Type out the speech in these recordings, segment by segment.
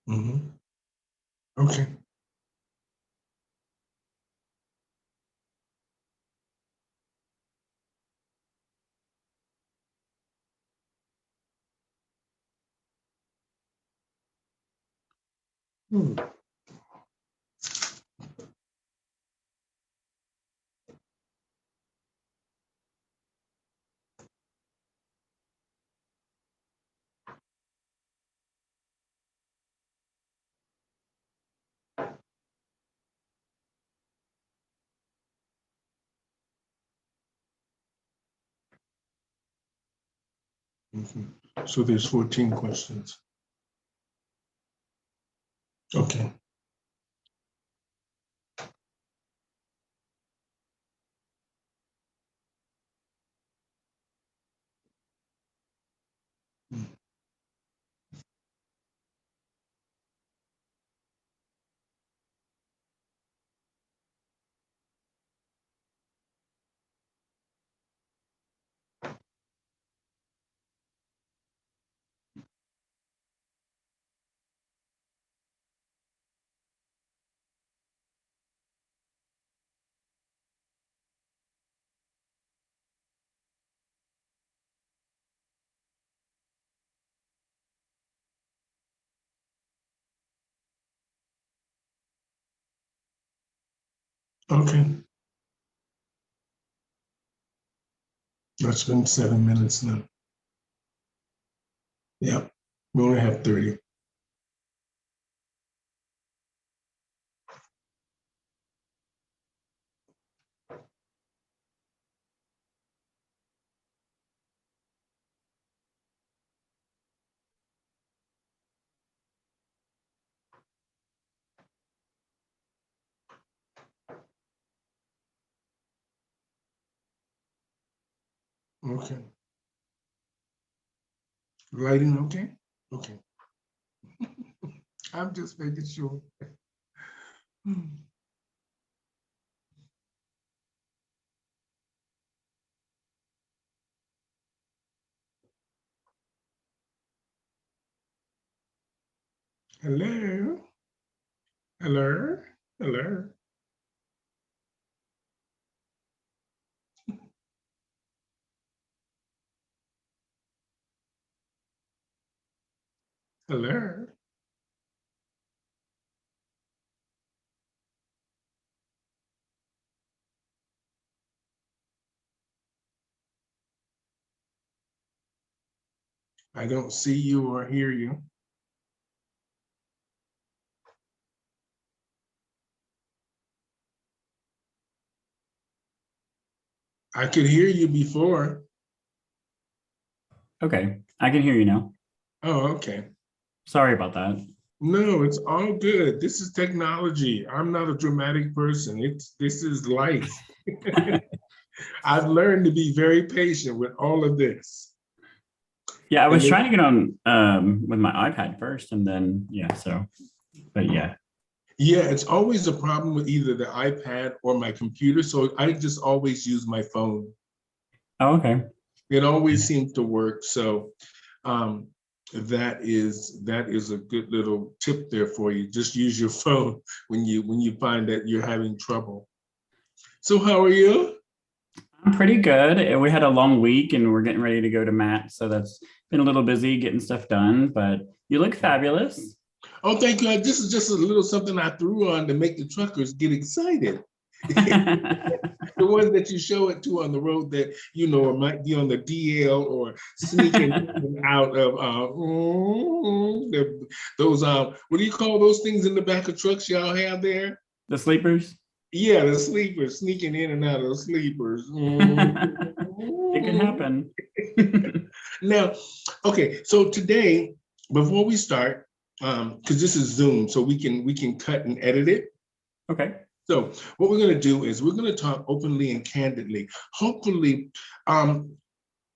Mm-hmm. Okay. Hmm. Mhm. So there's 14 questions. Okay. Okay. That's been 7 minutes now. Yeah. We only have 30. Okay. Lighting okay? Okay. I'm just making sure. Hmm. Hello? Hello? Hello? Hello? I don't see you or hear you. I could hear you before. Okay, I can hear you now. Oh, okay. Sorry about that. No, it's all good. This is technology. I'm not a dramatic person. This is life. I've learned to be very patient with all of this. Yeah, I And was it, trying to get on with my iPad first, and then but yeah. yeah, it's always a problem with either the iPad or my computer. So I just always use my phone. Oh, okay. It always seems to work. So um, that is a good little tip there for you. Just use your phone when you find that you're having trouble. So how are you? I'm pretty good. We had a long week, and we're getting ready to go to Matt, so that's been a little busy getting stuff done. But you look fabulous. Oh, thank you. This is just a little something I threw on to make the truckers get excited. The ones that you show it to on the road that might be on the DL or sneaking out of those what do you call those things in the back of trucks y'all have there? The sleepers. Yeah, the sleepers sneaking in and out of the sleepers. It can happen. Now, okay, so today, before we start, because this is Zoom, so we can cut and edit it. Okay. So what we're going to do is we're going to talk openly and candidly. Hopefully, um,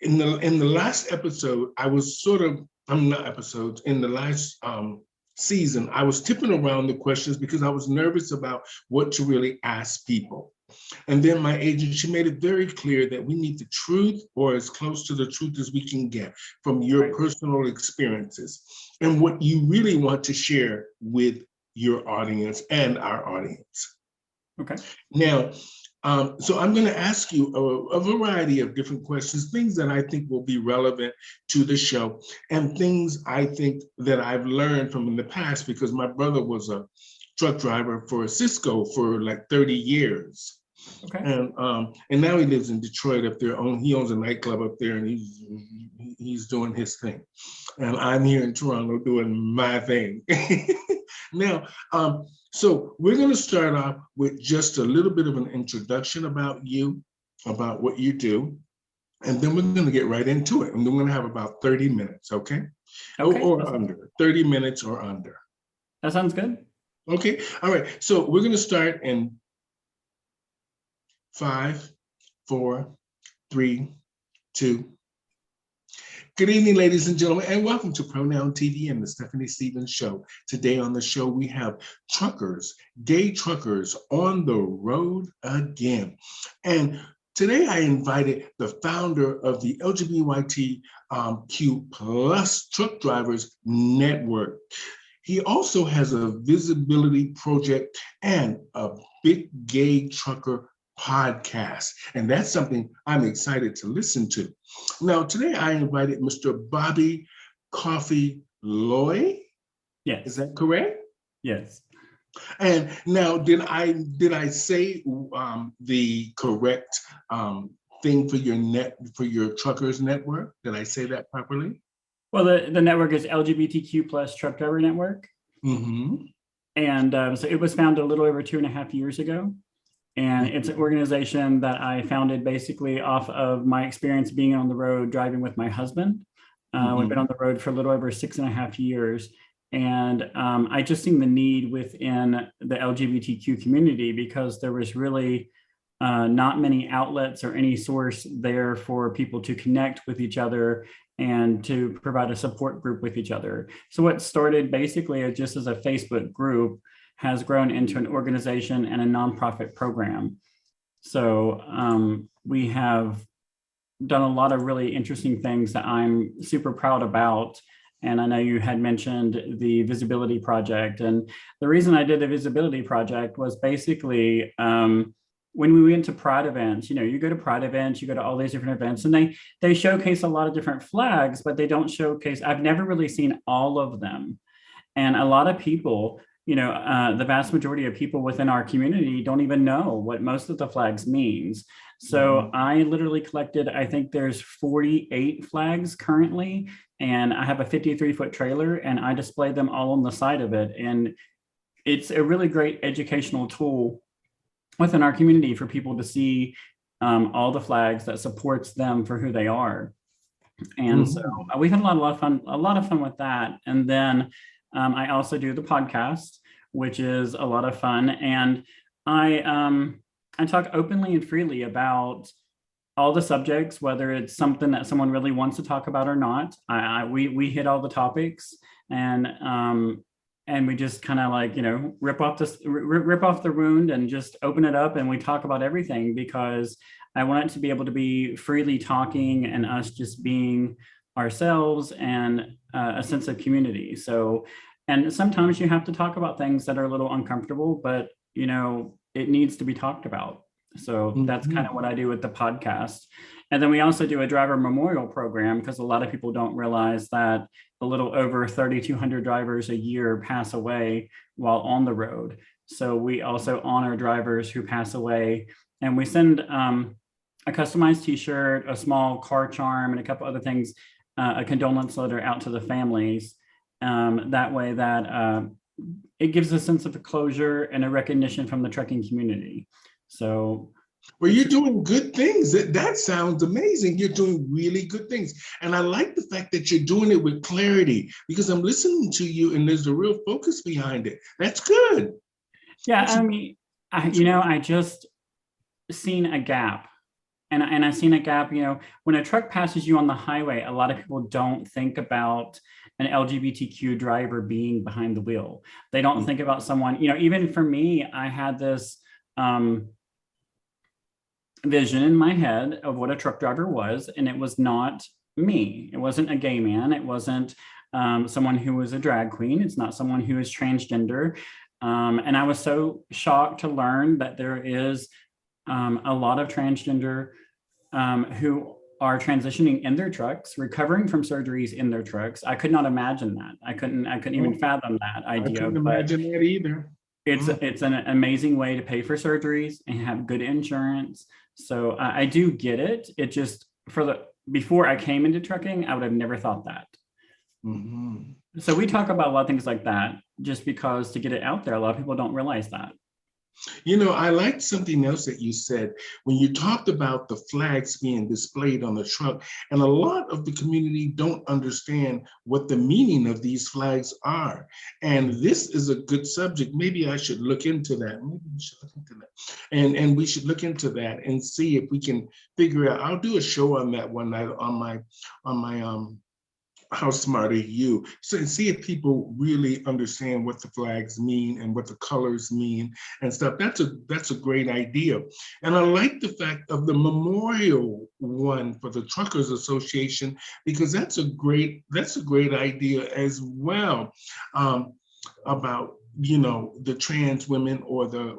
in the last episode, I was sort of I'm not episodes in the last season. I was tipping around the questions because I was nervous about what to really ask people. And then my agent, she made it very clear that we need the truth, or as close to the truth as we can get, from your personal experiences and what you really want to share with your audience and our audience. Okay. Now, so I'm going to ask you a variety of different questions, things that I think will be relevant to the show, and things I think that I've learned from in the past, because my brother was a truck driver for Cisco for like 30 years. Okay. And now he lives in Detroit up there. He owns a nightclub up there, and he's doing his thing. And I'm here in Toronto doing my thing. Now, so we're going to start off with just a little bit of an introduction about you, about what you do, and then we're going to get right into it. And we're going to have about 30 minutes, okay? Okay. Or under, 30 minutes or under. That sounds good. Okay, all right. So we're going to start in 5, 4, 3, 2. Good evening, ladies and gentlemen, and welcome to Pronoun TV and the Stephanie Stevens Show. Today on the show, we have truckers, gay truckers on the road again. And today I invited the founder of the LGBTQ plus Truck Drivers Network. He also has a visibility project and a big gay trucker podcast, and that's something I'm excited to listen to. Now, today I invited Mr. Bobby Coffee Loy. Yes. Is that correct? Yes. And now, did I say the correct thing for your truckers network? Did I say that properly? Well, the network is LGBTQ plus Truck Driver Network. Mm-hmm. And so it was founded a little over 2.5 years ago. And it's an organization that I founded basically off of my experience being on the road driving with my husband. We've been on the road for a little over 6.5 years. And I just seen the need within the LGBTQ community, because there was really not many outlets or any source there for people to connect with each other and to provide a support group with each other. So what started basically just as a Facebook group has grown into an organization and a nonprofit program. So we have done a lot of really interesting things that I'm super proud about. And I know you had mentioned the Visibility Project. And the reason I did the Visibility Project was basically when we went to Pride events. You go to Pride events, you go to all these different events, and they showcase a lot of different flags, but they don't showcase, I've never really seen all of them. And a lot of people, the vast majority of people within our community don't even know what most of the flags means. So I literally collected, I think there's 48 flags currently, and I have a 53-foot trailer, and I display them all on the side of it. And it's a really great educational tool within our community for people to see all the flags that supports them for who they are. And so we've had a lot of fun with that. And then I also do the podcast, which is a lot of fun. And I talk openly and freely about all the subjects, whether it's something that someone really wants to talk about or not. We hit all the topics, and we just kind of like, rip off the wound and just open it up, and we talk about everything, because I want it to be able to be freely talking and us just being ourselves and a sense of community. So, and sometimes you have to talk about things that are a little uncomfortable, but it needs to be talked about. So that's kind of what I do with the podcast. And then we also do a driver memorial program, because a lot of people don't realize that a little over 3,200 drivers a year pass away while on the road. So we also honor drivers who pass away, and we send a customized t-shirt, a small car charm, and a couple other things, a condolence letter out to the families. That way that it gives a sense of closure and a recognition from the trucking community. So, well, you're doing good things. That sounds amazing. You're doing really good things. And I like the fact that you're doing it with clarity, because I'm listening to you and there's a real focus behind it. That's good. Yeah, I mean, I just seen a gap. And I seen a gap, when a truck passes you on the highway, a lot of people don't think about an LGBTQ driver being behind the wheel. They don't think about someone, even for me, I had this vision in my head of what a truck driver was, and it was not me. It wasn't a gay man. It wasn't someone who was a drag queen. It's not someone who is transgender. And I was so shocked to learn that there is a lot of transgender who are transitioning in their trucks, recovering from surgeries in their trucks. I could not imagine that. I couldn't even fathom that I idea. couldn't But imagine that either. it's an amazing way to pay for surgeries and have good insurance. So I do get it. It just before I came into trucking, I would have never thought that. Mhm. So we talk about a lot of things like that just because to get it out there, a lot of people don't realize that. You know, I liked something else that you said when you talked about the flags being displayed on the truck, and a lot of the community don't understand what the meaning of these flags are. And this is a good subject. Maybe I should look into that. Maybe we should look into that. And we should look into that and see if we can figure out. I'll do a show on that one night on my How Smart Are You? So see if people really understand what the flags mean and what the colors mean and stuff. That's a great idea. And I like the fact of the memorial one for the Truckers Association, because that's a great idea as well, about the trans women or the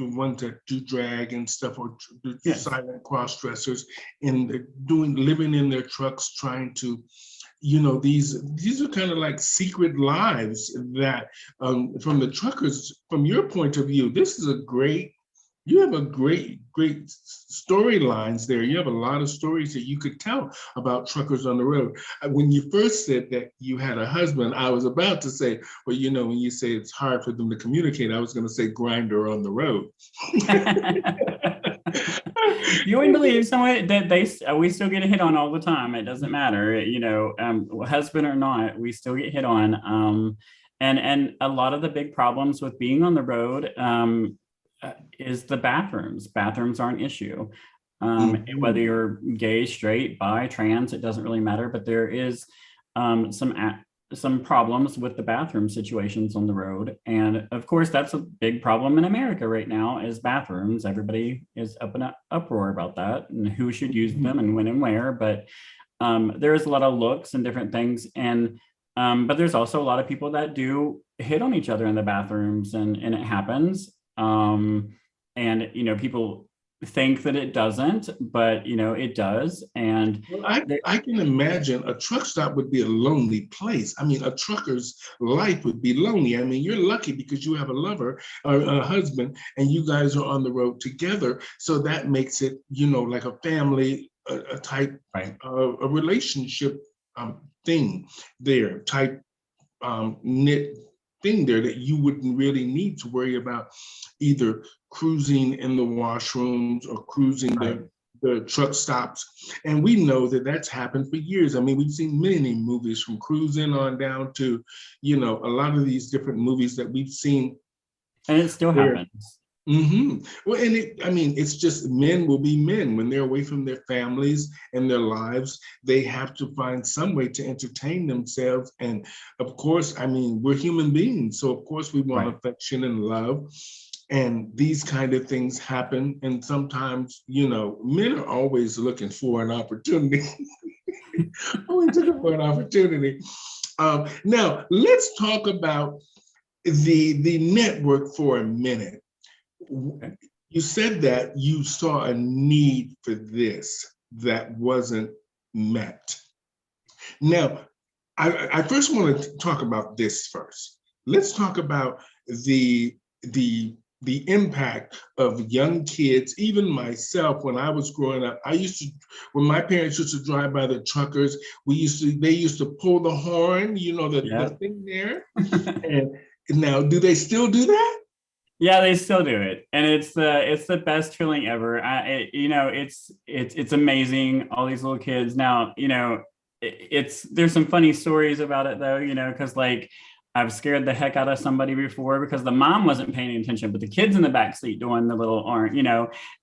ones that do drag and stuff, or the Yes. silent cross dressers living in their trucks, trying to these are kind of like secret lives that from the truckers, from your point of view, you have a great storylines there. You have a lot of stories that you could tell about truckers on the road. When you first said that you had a husband, I was about to say, well, when you say it's hard for them to communicate, I was going to say grinder on the road. You wouldn't believe someone that we still get hit on all the time. It doesn't matter, husband or not, we still get hit on. And a lot of the big problems with being on the road is the bathrooms. Bathrooms are an issue. Whether you're gay, straight, bi, trans, it doesn't really matter. But there is some problems with the bathroom situations on the road. And of course, that's a big problem in America right now is bathrooms. Everybody is up in an uproar about that and who should use them and when and where. But there is a lot of looks and different things. And but there's also a lot of people that do hit on each other in the bathrooms, and it happens. And people think that it doesn't, but it does. And I can imagine a truck stop would be a lonely place. I mean, a trucker's life would be lonely. I mean, you're lucky because you have a lover or a husband and you guys are on the road together. So that makes it, like a family, a type, right. A relationship thing there, type knit thing there, that you wouldn't really need to worry about either cruising in the washrooms or cruising the truck stops. And we know that that's happened for years. I mean, we've seen many movies from cruising on down to, a lot of these different movies that we've seen. And it still happens. Mm-hmm. Well, and it's just men will be men when they're away from their families and their lives. They have to find some way to entertain themselves. And of course, we're human beings. So of course we want affection and love. And these kind of things happen. And sometimes, men are always looking for an opportunity. Always looking for an opportunity. Now, let's talk about the network for a minute. You said that you saw a need for this that wasn't met. Now, I first want to talk about this first. Let's talk about the impact of young kids. Even myself, when I was growing up, when my parents used to drive by the truckers, they used to pull the horn, the thing there. And now, do they still do that? Yeah, they still do it, and it's the best feeling ever. It's amazing. All these little kids now. There's some funny stories about it though. Because like I've scared the heck out of somebody before because the mom wasn't paying attention, but the kids in the back seat doing the little orange,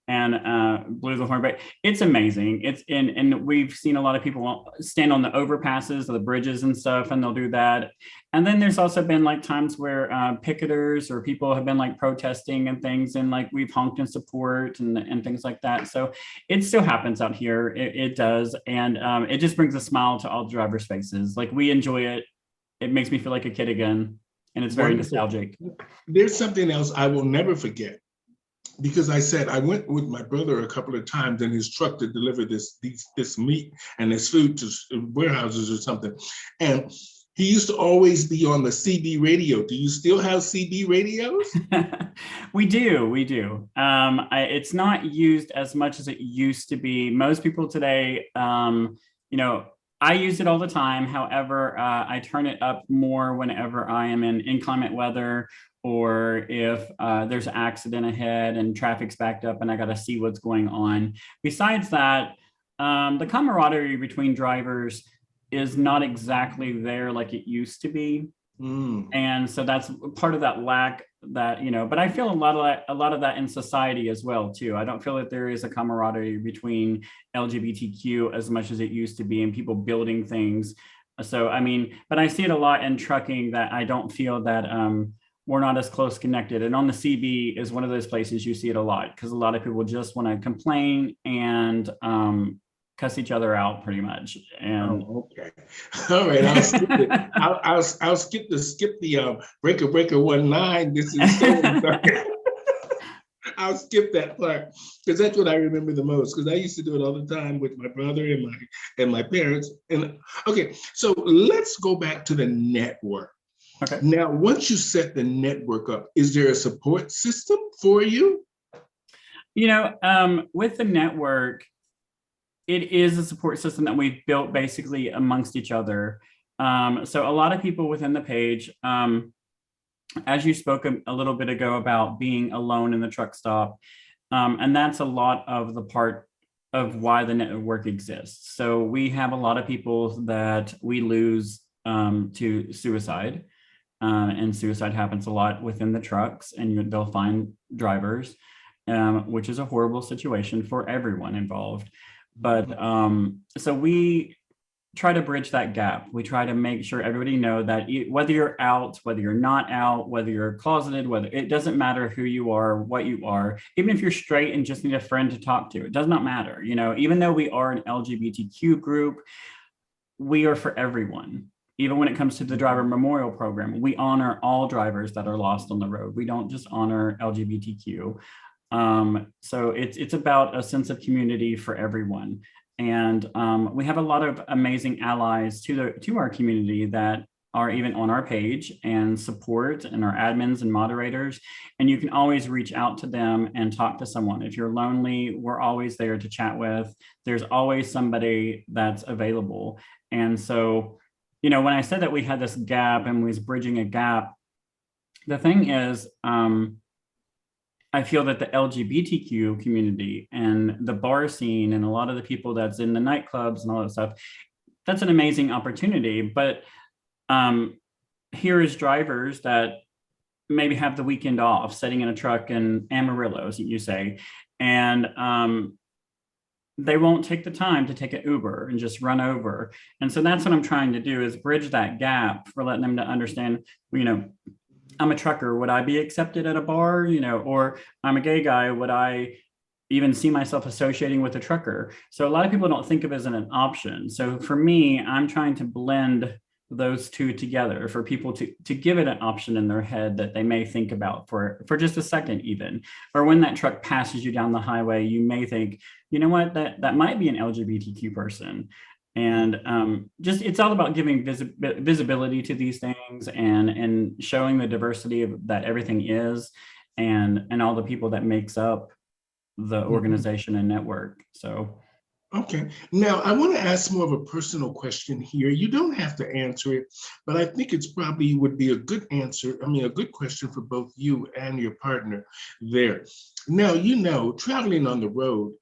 and blew the horn. But it's amazing. And we've seen a lot of people stand on the overpasses, the bridges and stuff, and they'll do that. And then there's also been like times where picketers or people have been like protesting and things, and like we've honked in support and things like that. So it still happens out here. It does, and it just brings a smile to all drivers' faces. Like we enjoy it. It makes me feel like a kid again, and it's very Wonderful. nostalgic. There's something else I will never forget, because I said I went with my brother a couple of times in his truck to deliver this meat and this food to warehouses or something, and he used to always be on the CB radio. Do you still have CB radios? We do. It's not used as much as it used to be. Most people today, I use it all the time. However, I turn it up more whenever I am in inclement weather, or if there's an accident ahead and traffic's backed up and I got to see what's going on. Besides that, the camaraderie between drivers is not exactly there like it used to be. And so that's part of that lack that, but I feel a lot of that in society as well too. I don't feel that there is a camaraderie between LGBTQ as much as it used to be, and people building things. So, but I see it a lot in trucking, that I don't feel that we're not as close connected. And on the CB is one of those places you see it a lot, because a lot of people just want to complain and cuss each other out pretty much. And okay, all right, I'll skip it. I'll skip the breaker 19. This is so I'll skip that part, because that's what I remember the most, because I used to do it all the time with my brother and my parents. And okay, so let's go back to the network. Okay. Now, once you set the network up, is there a support system for you? With the network, it is a support system that we've built basically amongst each other. So a lot of people within the page, as you spoke a little bit ago about being alone in the truck stop, and that's a lot of the part of why the network exists. So we have a lot of people that we lose to suicide, and suicide happens a lot within the trucks, and they'll find drivers, which is a horrible situation for everyone involved. But so we try to bridge that gap. We try to make sure everybody know that whether you're out, whether you're not out, whether you're closeted, whether it doesn't matter who you are, what you are, even if you're straight and just need a friend to talk to, it does not matter. Even though we are an LGBTQ group, we are for everyone. Even when it comes to the driver memorial program, we honor all drivers that are lost on the road. We don't just honor LGBTQ. So it's about a sense of community for everyone. And we have a lot of amazing allies to our community that are even on our page and support, and our admins and moderators. And you can always reach out to them and talk to someone. If you're lonely, we're always there to chat with. There's always somebody that's available. And so, when I said that we had this gap and was bridging a gap, the thing is, I feel that the LGBTQ community and the bar scene and a lot of the people that's in the nightclubs and all that stuff, that's an amazing opportunity. But here is drivers that maybe have the weekend off, sitting in a truck in Amarillo, as you say, and they won't take the time to take an Uber and just run over. And so that's what I'm trying to do, is bridge that gap for letting them to understand, I'm a trucker. Would I be accepted at a bar? Or I'm a gay guy. Would I even see myself associating with a trucker? So a lot of people don't think of it as an option. So for me, I'm trying to blend those two together for people to give it an option in their head that they may think about for just a second even. Or when that truck passes you down the highway, you may think, you know what, that might be an LGBTQ person. And it's all about giving visibility to these things and showing the diversity that everything is, and all the people that makes up the organization and network. So. Okay. Now, I want to ask more of a personal question here. You don't have to answer it, but I think it's probably would be a good answer. A good question for both you and your partner there. Now, traveling on the road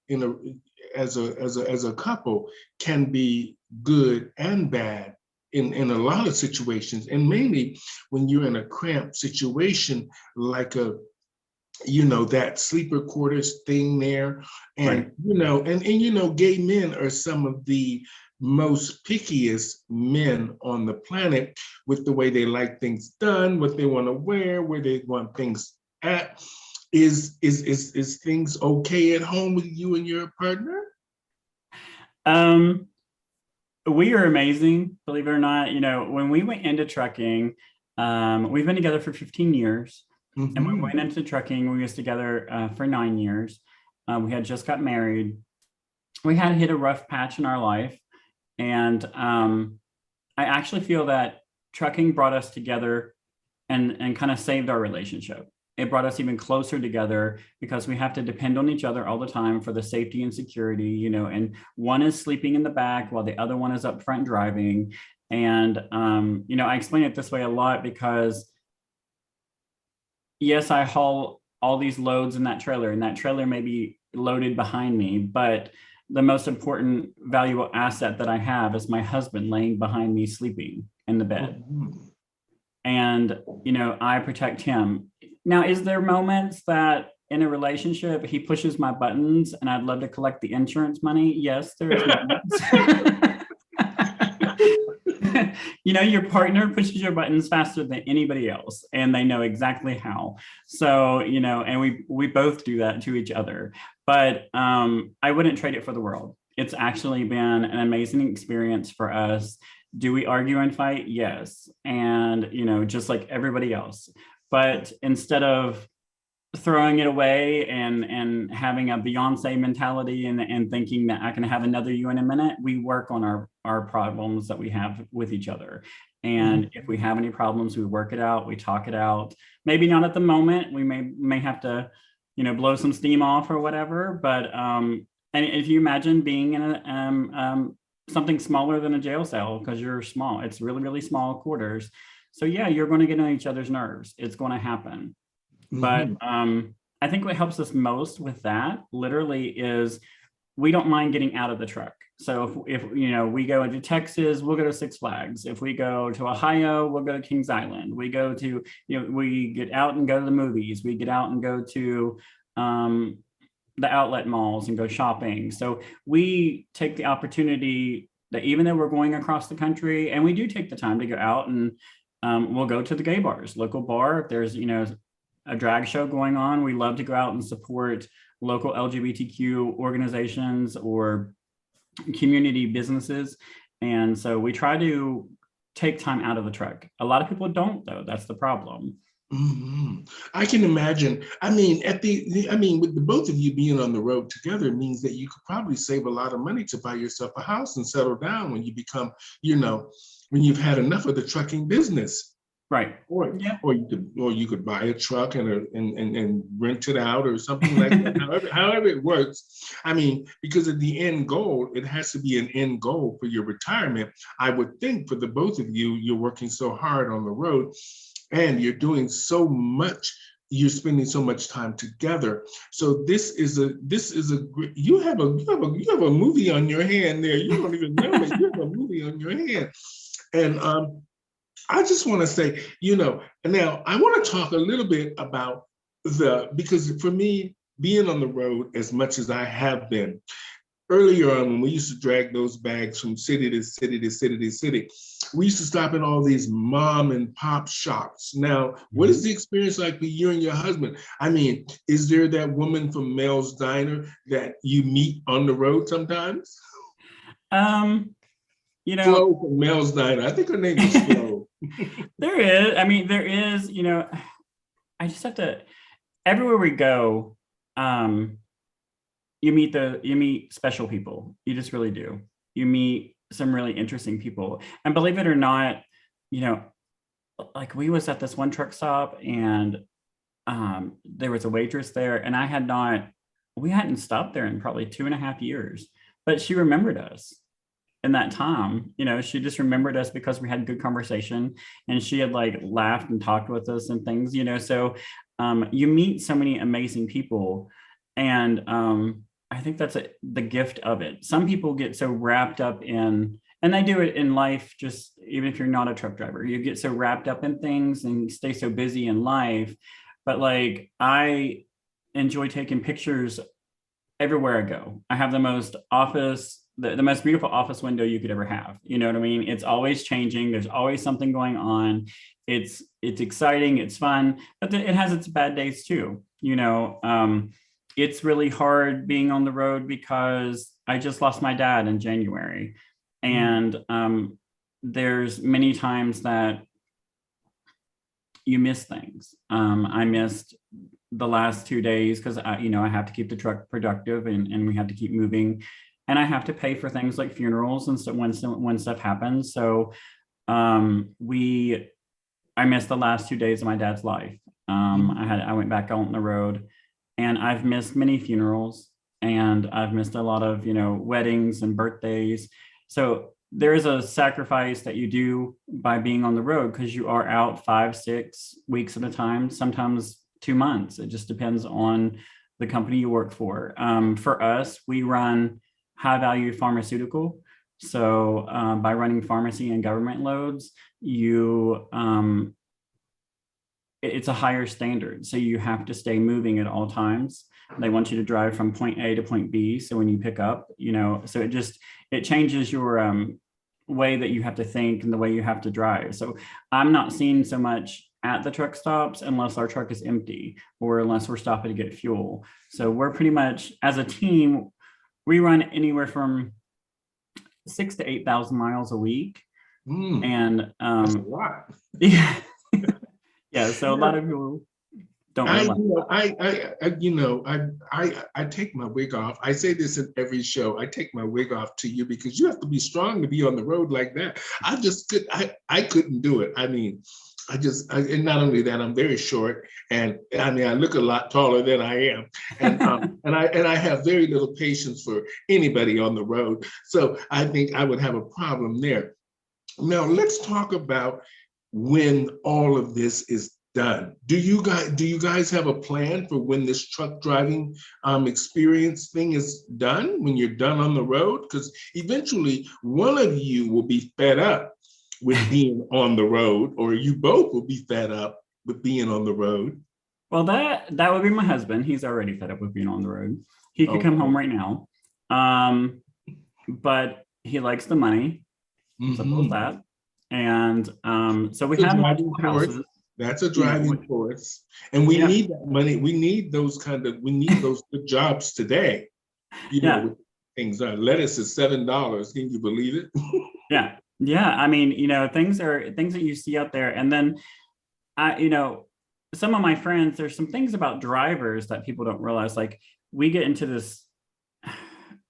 as a couple can be good and bad in a lot of situations, and mainly when you're in a cramped situation, like that sleeper quarters thing there. And Right. gay men are some of the most pickiest men on the planet, with the way they like things done, what they want to wear, where they want things at. Is things okay at home with you and your partner? Um, we are amazing, believe it or not. When we went into trucking, we've been together for 15 years. And when we Mm-hmm. went into trucking, we was together for 9 years. We had just got married. We had hit a rough patch in our life. And I actually feel that trucking brought us together and kind of saved our relationship. It brought us even closer together because we have to depend on each other all the time for the safety and security, and one is sleeping in the back while the other one is up front driving. And, I explain it this way a lot because, yes, I haul all these loads in that trailer, and that trailer may be loaded behind me, but the most important valuable asset that I have is my husband laying behind me sleeping in the bed. Mm-hmm. And I protect him. Now, is there moments that in a relationship he pushes my buttons and I'd love to collect the insurance money? Yes, there is moments. Your partner pushes your buttons faster than anybody else, and they know exactly how. So, and we both do that to each other. But I wouldn't trade it for the world. It's actually been an amazing experience for us. Do we argue and fight? Yes. And, just like everybody else. But instead of throwing it away and having a Beyonce mentality and thinking that I can have another you in a minute, we work on our problems that we have with each other. And if we have any problems, we work it out, we talk it out. Maybe not at the moment. We may have to, blow some steam off or whatever. But and if you imagine being in a something smaller than a jail cell, because you're small, it's really, really small quarters. So yeah, you're going to get on each other's nerves. It's going to happen. But I think what helps us most with that literally is we don't mind getting out of the truck. So if we go into Texas, we'll go to Six Flags. If we go to Ohio, we'll go to Kings Island. We go to, we get out and go to the movies. We get out and go to the outlet malls and go shopping. So we take the opportunity that even though we're going across the country, and we do take the time to go out and we'll go to the gay bars, local bar. If there's, a drag show going on, we love to go out and support local LGBTQ organizations or community businesses. And so we try to take time out of the truck. A lot of people don't, though. That's the problem. Mm-hmm. I can imagine. I mean, with the both of you being on the road together means that you could probably save a lot of money to buy yourself a house and settle down when you become, when you've had enough of the trucking business. Right. Yeah. Or you could buy a truck and rent it out or something like that. however it works. I mean, because of the end goal, it has to be an end goal for your retirement. I would think for the both of you, you're working so hard on the road and you're doing so much. You're spending so much time together. So this is a you have a movie on your hand there. You don't even know it. You have a movie on your hand. And I just want to say, now I want to talk a little bit about because for me, being on the road as much as I have been, earlier on when we used to drag those bags from city to city to city to city, we used to stop in all these mom and pop shops. Now, what is the experience like for you and your husband? I mean, is there that woman from Mel's Diner that you meet on the road sometimes? Flo from Mel's Diner. I think her name is Flo. There is. I mean, there is, I just have to, everywhere we go, you meet special people. You just really do. You meet some really interesting people. And believe it or not, like we was at this one truck stop and there was a waitress there and we hadn't stopped there in probably 2.5 years, but she remembered us. In that time, she just remembered us because we had good conversation and she had like laughed and talked with us and things, so you meet so many amazing people. And I think that's the gift of it. Some people get so wrapped up in and I do it in life, just even if you're not a truck driver, you get so wrapped up in things and you stay so busy in life. But like, I enjoy taking pictures everywhere I go. I have the most beautiful office window you could ever have. You know what I mean? It's always changing. There's always something going on. It's exciting. It's fun, but it has its bad days too. It's really hard being on the road because I just lost my dad in January, and there's many times that you miss things. I missed the last 2 days because I have to keep the truck productive, and we have to keep moving, and I have to pay for things like funerals and stuff when stuff happens. So I missed the last 2 days of my dad's life. I went back on the road, and I've missed many funerals, and I've missed a lot of weddings and birthdays. So there is a sacrifice that you do by being on the road, because you are out 5-6 weeks at a time, sometimes 2 months. It just depends on the company you work for. For us, we run high value pharmaceutical. So by running pharmacy and government loads, it's a higher standard. So you have to stay moving at all times. They want you to drive from point A to point B. So when you pick up, so it changes your way that you have to think and the way you have to drive. So I'm not seen so much at the truck stops unless our truck is empty or unless we're stopping to get fuel. So we're pretty much, as a team, we run anywhere from 6,000 to 8,000 miles a week. And that's a lot. Yeah. Yeah. So a lot of people don't I take my wig off. I say this in every show. I take my wig off to you because you have to be strong to be on the road like that. I couldn't do it. I mean, and not only that, I'm very short, and I mean, I look a lot taller than I am, and I have very little patience for anybody on the road. So I think I would have a problem there. Now let's talk about when all of this is done. Do you guys have a plan for when this truck driving experience thing is done, when you're done on the road? Because eventually one of you will be fed up with being on the road, or you both will be fed up with being on the road. Well, that would be my husband. He's already fed up with being on the road. He could come home right now. But he likes the money. Suppose that. And so we have multiple houses. That's a driving force. And we need that money. We need those good jobs today. Things are, lettuce is $7. Can you believe it? Yeah. Yeah. I mean, things that you see out there. And then some of my friends, there's some things about drivers that people don't realize. Like, we get into this,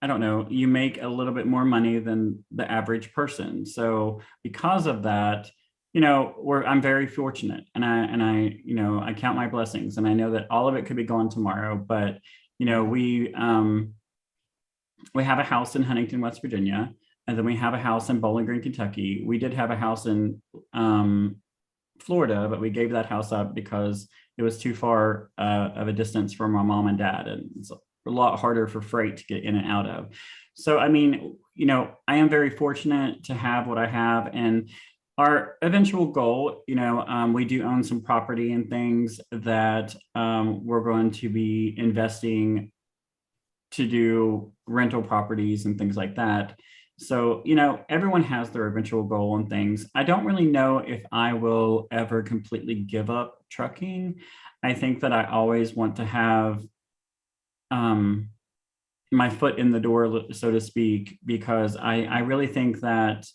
I don't know, you make a little bit more money than the average person. So because of that, I'm very fortunate, and I count my blessings, and I know that all of it could be gone tomorrow. But we have a house in Huntington, West Virginia, and then we have a house in Bowling Green, Kentucky. We did have a house in Florida, but we gave that house up because it was too far of a distance from my mom and dad, and it's a lot harder for freight to get in and out of. So I mean, I am very fortunate to have what I have, and our eventual goal, we do own some property and things that we're going to be investing to do rental properties and things like that. So, everyone has their eventual goal and things. I don't really know if I will ever completely give up trucking. I think that I always want to have my foot in the door, so to speak, because I really think that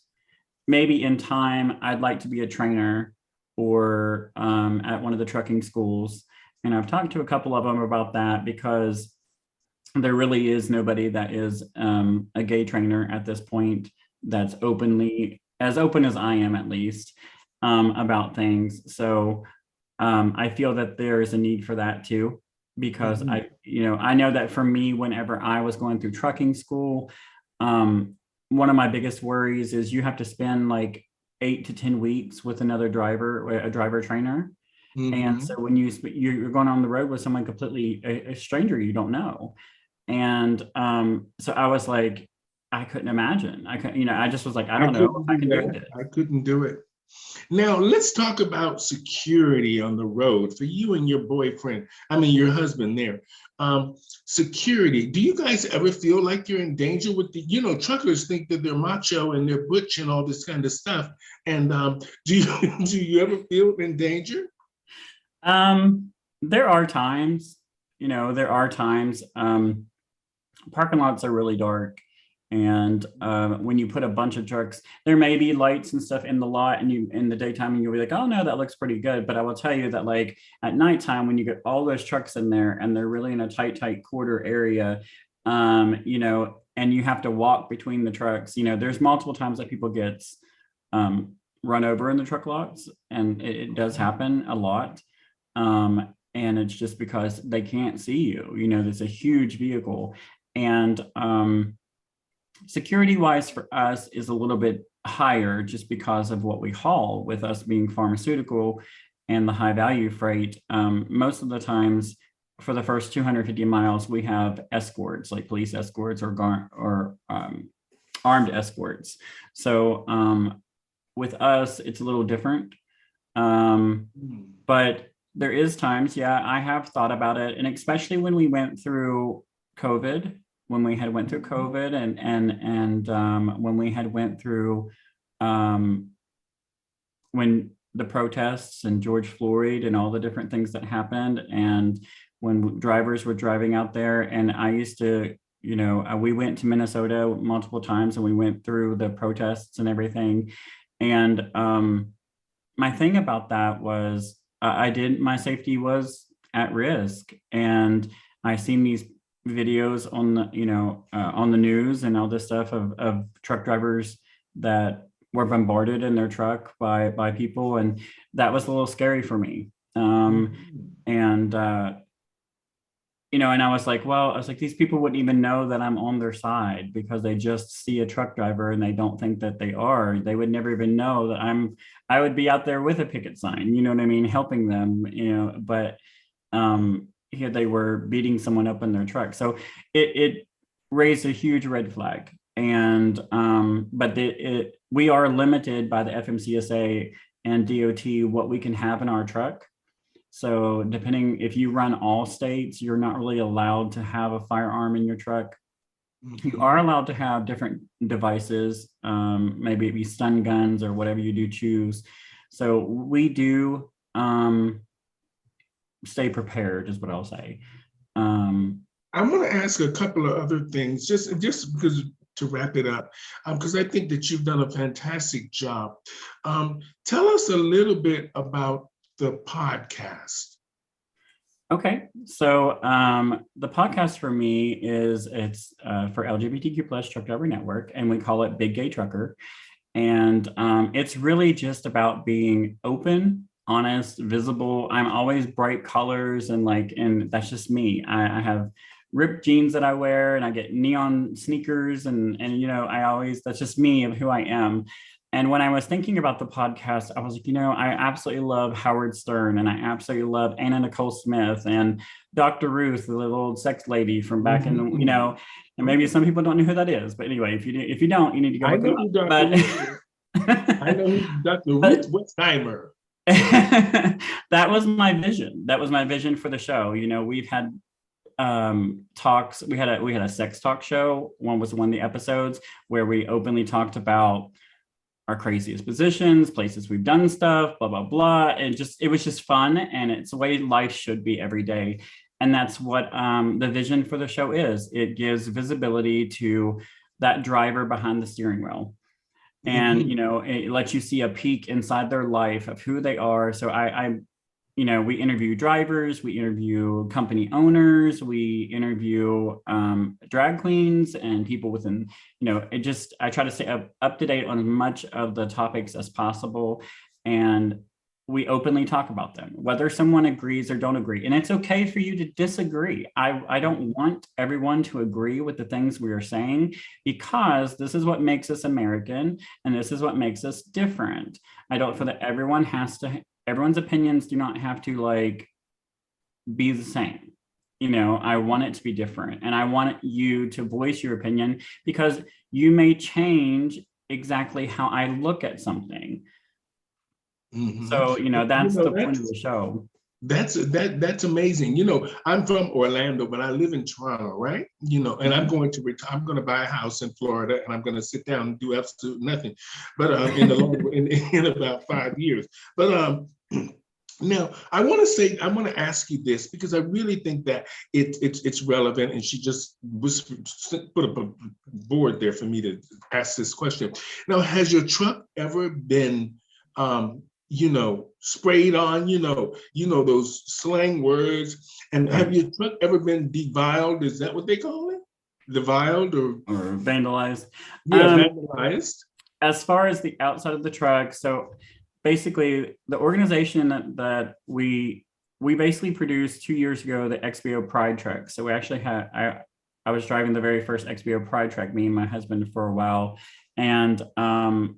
maybe in time, I'd like to be a trainer or at one of the trucking schools. And I've talked to a couple of them about that, because there really is nobody that is a gay trainer at this point that's as open as I am, at least, about things. So I feel that there is a need for that too, because I know that for me, whenever I was going through trucking school, one of my biggest worries is you have to spend like 8 to 10 weeks with a driver trainer. And so when you're going on the road with someone completely a stranger you don't know. And so I was like, I couldn't imagine. I could, I just was like, I I don't know if couldn't I do can do that. this. I couldn't do it. Now, let's talk about security on the road for you and your boyfriend. I mean, your husband there. Security. Do you guys ever feel like you're in danger with truckers think that they're macho and they're butch and all this kind of stuff. And do you do you ever feel in danger? There are times, parking lots are really dark. And when you put a bunch of trucks, there may be lights and stuff in the lot, and you in the daytime, and you'll be like, oh no, that looks pretty good. But I will tell you that like at nighttime, when you get all those trucks in there and they're really in a tight quarter area, and you have to walk between the trucks, there's multiple times that people get run over in the truck lots, and it does happen a lot. And it's just because they can't see you, there's a huge vehicle. And security wise for us is a little bit higher just because of what we haul, with us being pharmaceutical and the high value freight. Most of the times for the first 250 miles, we have escorts, like police escorts or armed escorts. So with us, it's a little different. But there is times, yeah, I have thought about it. And especially when we went through COVID, when we had went through COVID and when we had went through when the protests and George Floyd and all the different things that happened, and when drivers were driving out there, and I used to, we went to Minnesota multiple times and we went through the protests and everything. And my thing about that was my safety was at risk. And I seen these videos on the on the news and all this stuff of truck drivers that were bombarded in their truck by people, and that was a little scary for me. And and I was like, these people wouldn't even know that I'm on their side because they just see a truck driver and they don't think that they are. They would never even know that I would be out there with a picket sign, you know what I mean, helping them, but here they were beating someone up in their truck. So it raised a huge red flag. And but we are limited by the FMCSA and DOT what we can have in our truck. So depending, if you run all states, you're not really allowed to have a firearm in your truck. You are allowed to have different devices, maybe it be stun guns or whatever you do choose. So we do stay prepared is what I'll say. I want to ask a couple of other things, just because to wrap it up, because I think that you've done a fantastic job. Tell us a little bit about the podcast. Okay, so the podcast for me it's for LGBTQ plus Truck Driver Network, and we call it Big Gay Trucker. And it's really just about being open, honest, visible. I'm always bright colors and that's just me. I have ripped jeans that I wear, and I get neon sneakers, and that's just me of who I am. And when I was thinking about the podcast, I was like, I absolutely love Howard Stern, and I absolutely love Anna Nicole Smith and Dr. Ruth, the little old sex lady from back in, and maybe some people don't know who that is. But anyway, if you don't, you need to go look it up. I know Dr. Ruth Westheimer. That was my vision. That was my vision for the show. We've had talks. We had a sex talk show. One of the episodes where we openly talked about our craziest positions, places we've done stuff, blah, blah, blah. And it was just fun. And it's the way life should be every day. And that's what the vision for the show is. It gives visibility to that driver behind the steering wheel. And, it lets you see a peek inside their life of who they are. So we interview drivers, we interview company owners, we interview drag queens and people within, I try to stay up to date on as much of the topics as possible. And we openly talk about them, whether someone agrees or don't agree. And it's okay for you to disagree. I don't want everyone to agree with the things we are saying, because this is what makes us American, and this is what makes us different. I don't feel that everyone's opinions do not have to be the same. I want it to be different, and I want you to voice your opinion because you may change exactly how I look at something. Mhm. So, that's the point of the show. That's amazing. I'm from Orlando, but I live in Toronto, right? And I'm going to I'm going to buy a house in Florida, and I'm going to sit down and do absolutely nothing, but in about 5 years. But now I want to ask you this because I really think that it's relevant, and she just put up a board there for me to ask this question. Now, has your truck ever been sprayed on, those slang words. And have your truck ever been deviled? Is that what they call it? Deviled or vandalized? Yeah, vandalized. As far as the outside of the truck, so basically the organization that we basically produced 2 years ago, the XPO Pride truck. So we actually had, I was driving the very first XPO Pride truck, me and my husband, for a while. And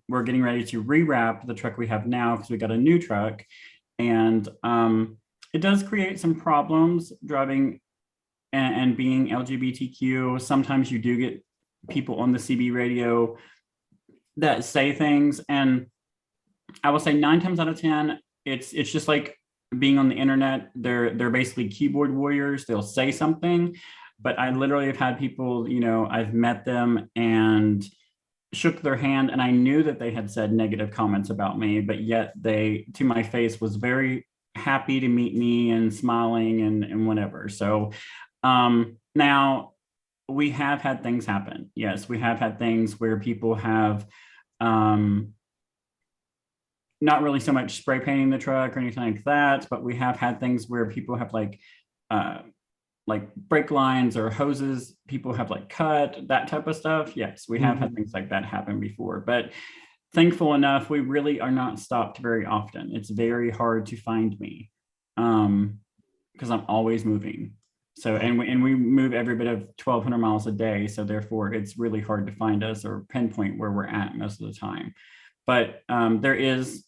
we're getting ready to rewrap the truck we have now because we got a new truck. And it does create some problems driving and being LGBTQ. Sometimes you do get people on the CB radio that say things. And I will say 9 times out of 10, it's just like being on the internet. They're basically keyboard warriors. They'll say something, but I literally have had people, I've met them and shook their hand, and I knew that they had said negative comments about me, but yet they, to my face, was very happy to meet me and smiling and whatever. So now we have had things happen. Yes, we have had things where people have not really so much spray painting the truck or anything like that, but we have had things where people have like brake lines or hoses people have cut, that type of stuff. Yes, we have had things like that happen before, but thankful enough, we really are not stopped very often. It's very hard to find me because I'm always moving. So, and we move every bit of 1,200 miles a day. So therefore it's really hard to find us or pinpoint where we're at most of the time. But there is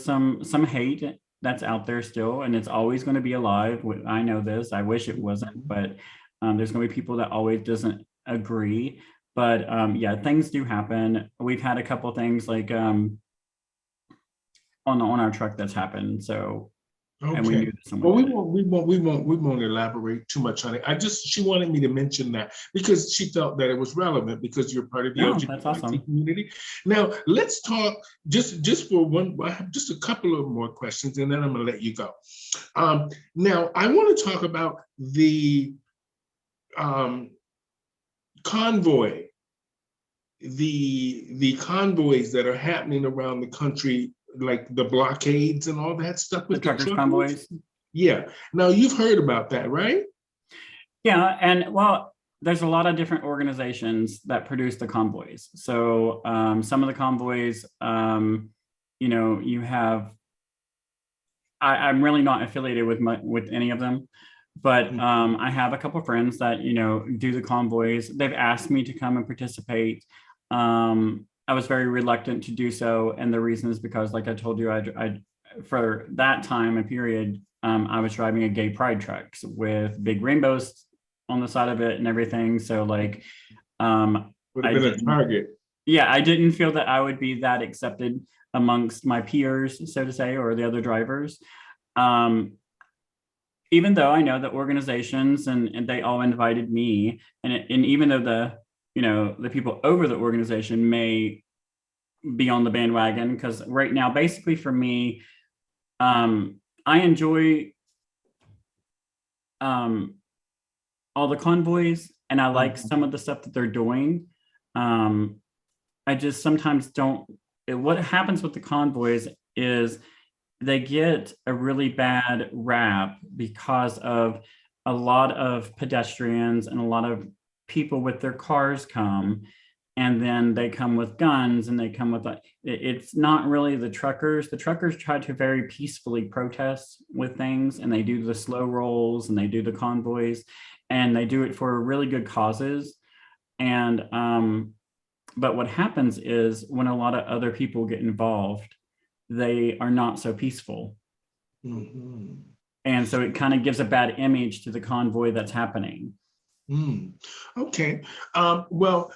some hate that's out there still, and it's always going to be alive. I know this. I wish it wasn't, but there's going to be people that always doesn't agree. But yeah, things do happen. We've had a couple things like on our truck that's happened. So, and we Okay. knew that Well, someone we won't elaborate too much on it. She wanted me to mention that because she felt that it was relevant because you're part of the LGBT that's awesome. community. Now, let's talk just for one. I have just a couple of more questions, and then I'm going to let you go. Now, I want to talk about the convoy, the convoys that are happening around the country, like the blockades and all that stuff with the truckers convoys. Yeah. Now you've heard about that, right? Yeah, and well, there's a lot of different organizations that produce the convoys. So some of the convoys, you have. I'm really not affiliated with any of them, but I have a couple of friends that do the convoys. They've asked me to come and participate. I was very reluctant to do so, and the reason is because, like I told you, I for that time and period, I was driving a gay pride truck with big rainbows on the side of it and everything. So like, would have been a target. Yeah, I didn't feel that I would be that accepted amongst my peers, so to say, or the other drivers. Even though I know that organizations and they all invited me, and even though the people over the organization may be on the bandwagon, because right now, basically for me, I enjoy all the convoys, and I like some of the stuff that they're doing. I just sometimes don't. What happens with the convoys is they get a really bad rap because of a lot of pedestrians and a lot of people with their cars come, and then they come with guns, and they come with it's not really the truckers. The truckers try to very peacefully protest with things, and they do the slow rolls and they do the convoys, and they do it for really good causes. And but what happens is when a lot of other people get involved, they are not so peaceful. And so it kind of gives a bad image to the convoy that's happening. Okay. Well,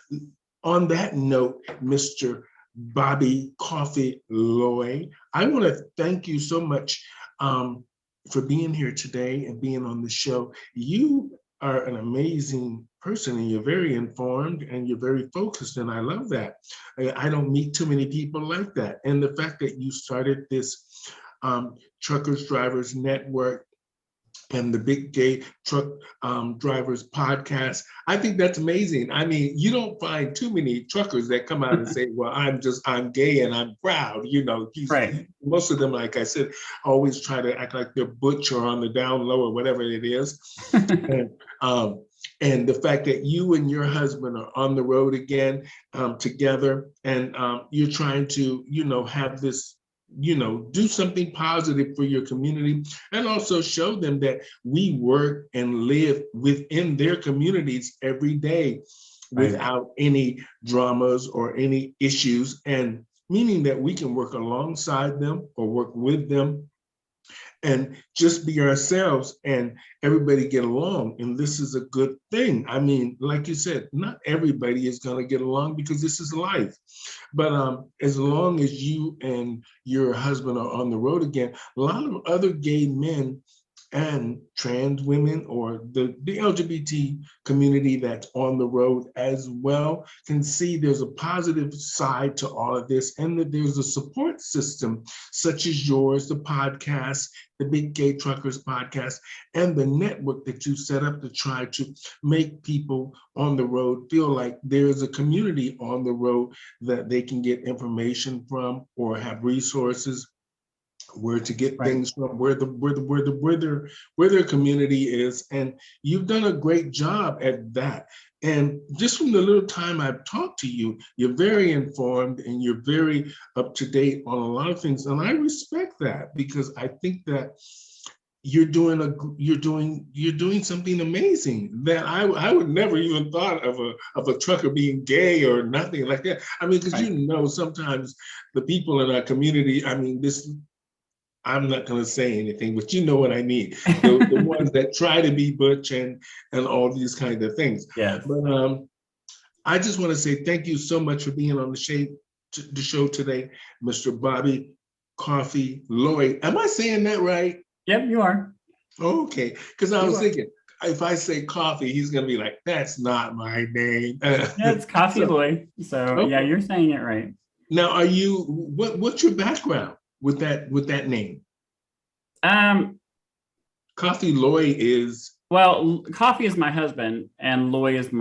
on that note, Mr. Bobby Coffee Loy, I want to thank you so much for being here today and being on the show. You are an amazing person, and you're very informed and you're very focused, and I love that. I don't meet too many people like that. And the fact that you started this Truckers Drivers Network and the Big Gay Truck Drivers Podcast, I think that's amazing. I mean, you don't find too many truckers that come out and say, well, I'm gay and I'm proud. You know, Right. most of them, like I said, always try to act like they're butch or on the down low or whatever it is. And the fact that you and your husband are on the road again together, and you're trying to, have this, do something positive for your community, and also show them that we work and live within their communities every day without any dramas or any issues, and meaning that we can work alongside them or work with them and just be ourselves and everybody get along. And this is a good thing. I mean, like you said, not everybody is going to get along because this is life. But as long as you and your husband are on the road again, a lot of other gay men and trans women or the LGBT community that's on the road as well can see there's a positive side to all of this, and that there's a support system such as yours, the podcast, the Big Gay Truckers Podcast, and the network that you set up to try to make people on the road feel like there's a community on the road that they can get information from or have resources, where to get things from, where their community is. And you've done a great job at that. And just from the little time I've talked to you, you're very informed and you're very up to date on a lot of things. And I respect that, because I think that you're doing something amazing that I would never even thought of a trucker being gay or nothing like that. I mean, because sometimes the people in our community, I mean, I'm not going to say anything, but you know what I mean. The ones that try to be butch and all these kind of things. Yes. But I just want to say thank you so much for being on the show today, Mr. Bobby Coffee Loy. Am I saying that right? Yep, you are. Okay, because I was thinking, if I say coffee, he's going to be like, that's not my name. Yeah, it's Coffee Loy. So yeah, you're saying it right. Now, what's your background with that name? Coffee Loy is... Well, Coffee is my husband and Loy is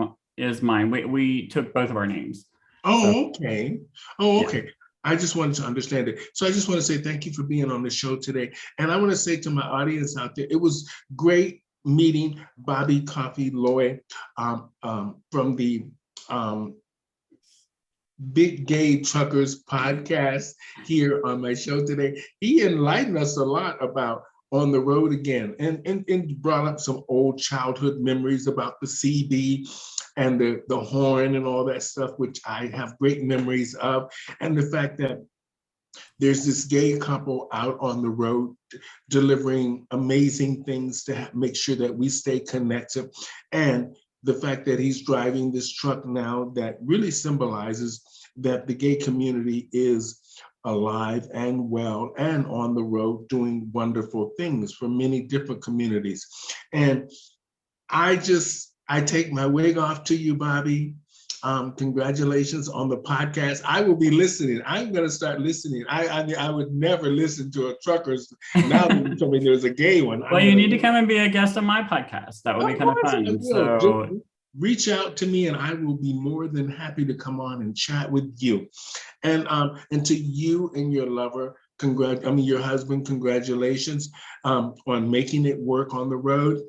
mine. We took both of our names. Okay. Yeah. I just wanted to understand it. So I just want to say thank you for being on the show today. And I want to say to my audience out there, it was great meeting Bobby Coffee Loy from the Big Gay Truckers Podcast here on my show today. He enlightened us a lot about on the road again, and brought up some old childhood memories about the CB and the horn and all that stuff, which I have great memories of. And the fact that there's this gay couple out on the road delivering amazing things to make sure that we stay connected. And the fact that he's driving this truck now that really symbolizes that the gay community is alive and well and on the road doing wonderful things for many different communities. And I take my wig off to you, Bobby. Congratulations on the podcast. I will be listening. I'm going to start listening. I would never listen to a truckers. Now that you told me there's a gay one. Well, you need to come and be a guest on my podcast. That would be kind of fun. So reach out to me and I will be more than happy to come on and chat with you. And to you and your lover, your husband, congratulations on making it work on the road.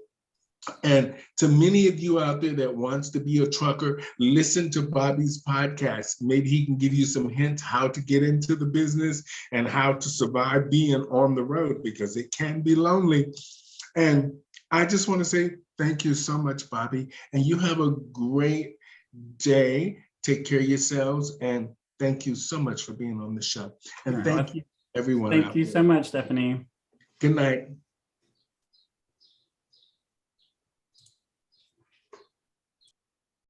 And to many of you out there that wants to be a trucker, listen to Bobby's podcast. Maybe he can give you some hints how to get into the business and how to survive being on the road, because it can be lonely. And I just want to say thank you so much, Bobby. And you have a great day. Take care of yourselves. And thank you so much for being on the show. And thank you, everyone. Thank you so much, Stephanie. Good night.